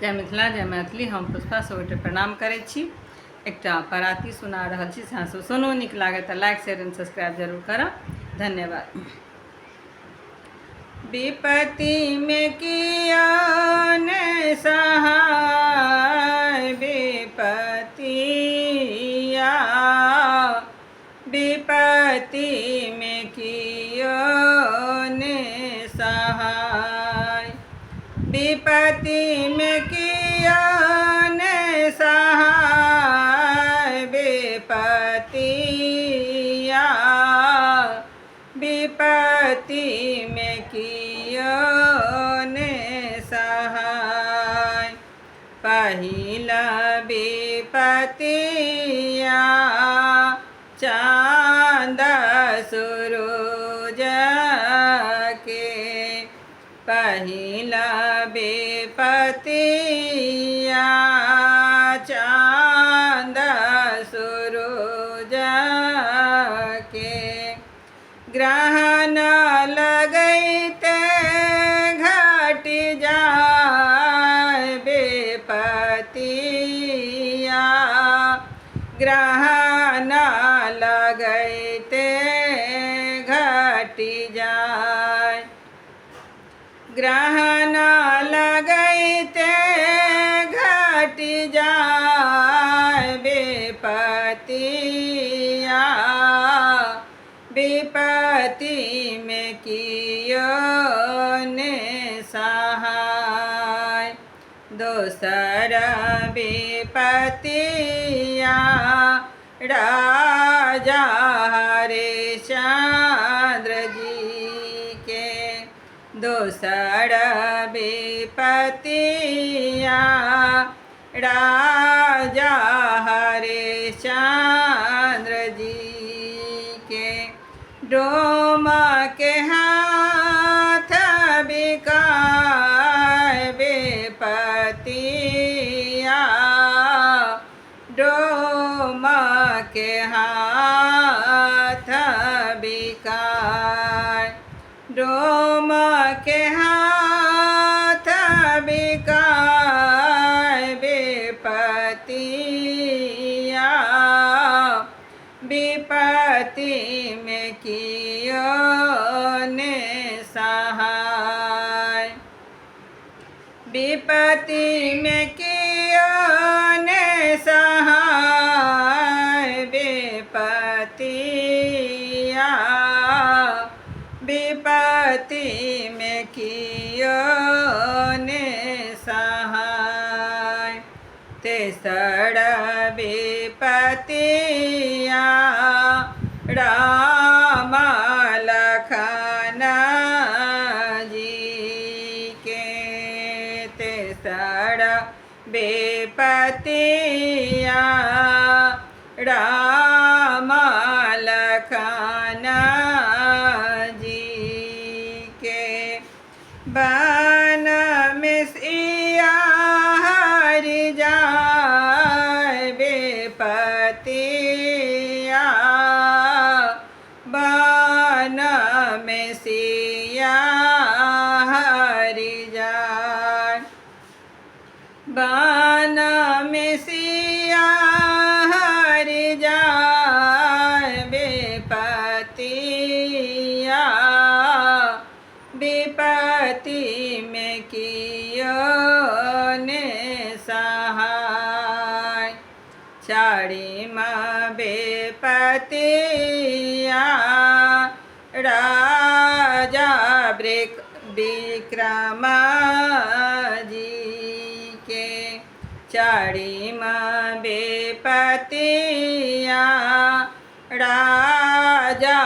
जय मिथिला जय मैथिली। हम पुष्पा सबके प्रणाम करै छी। एकटा पराती सुना रहल छी, अहाँ सुनू, नीक लागे तो लाइक शेयर एंड सब्सक्राइब जरूर करब। धन्यवाद। विपत्ति में किया ने सहाय विपत्तिया, विपत्ति में किया ने सहाय, विपत्ति में किया ने सहाय विपत्तिया, विपत्ति में किया ने सहाय। पहिला विपत्तिया चाँद सूरज के, पहिला विपत्तिया चाँद सूरज के, ग्रहण लगैते घट जाय विपत्तिया, ग्रहण लगैते घट जाय, ग्रहण लगैते घट जाय विपत्तिया, विपत्ति में किया ने सहाय। दोसर विपत्तिया राजा हरिश्चंद्र जी के, दोसर विपत्तिया राजा हरिश्चंद्र जी के, डोम के हाथ बिकाय विपत्तिया, डोम के हाथ बिकाय, डोम के हाथ बिकाय विपत्तिया, विपत्ति में किया ने सहाय, विपत्ति में किया ने सहाय विपत्तिया, विपत्ति में किया ने सहाय। तेसर विपत्तिया राम लखन जी के, तेसर विपत्तिया राम लखन जी के, वन में सिया हरि जाय विपत्तिया, वन में सिया हरि जाय, वन में सिया हरि जाय विपत्तिया, विपत्ति में किया ने सहाय। चारिमा विपत्तिया राजा विक्रम जी के, चारिमा विपत्तिया राजा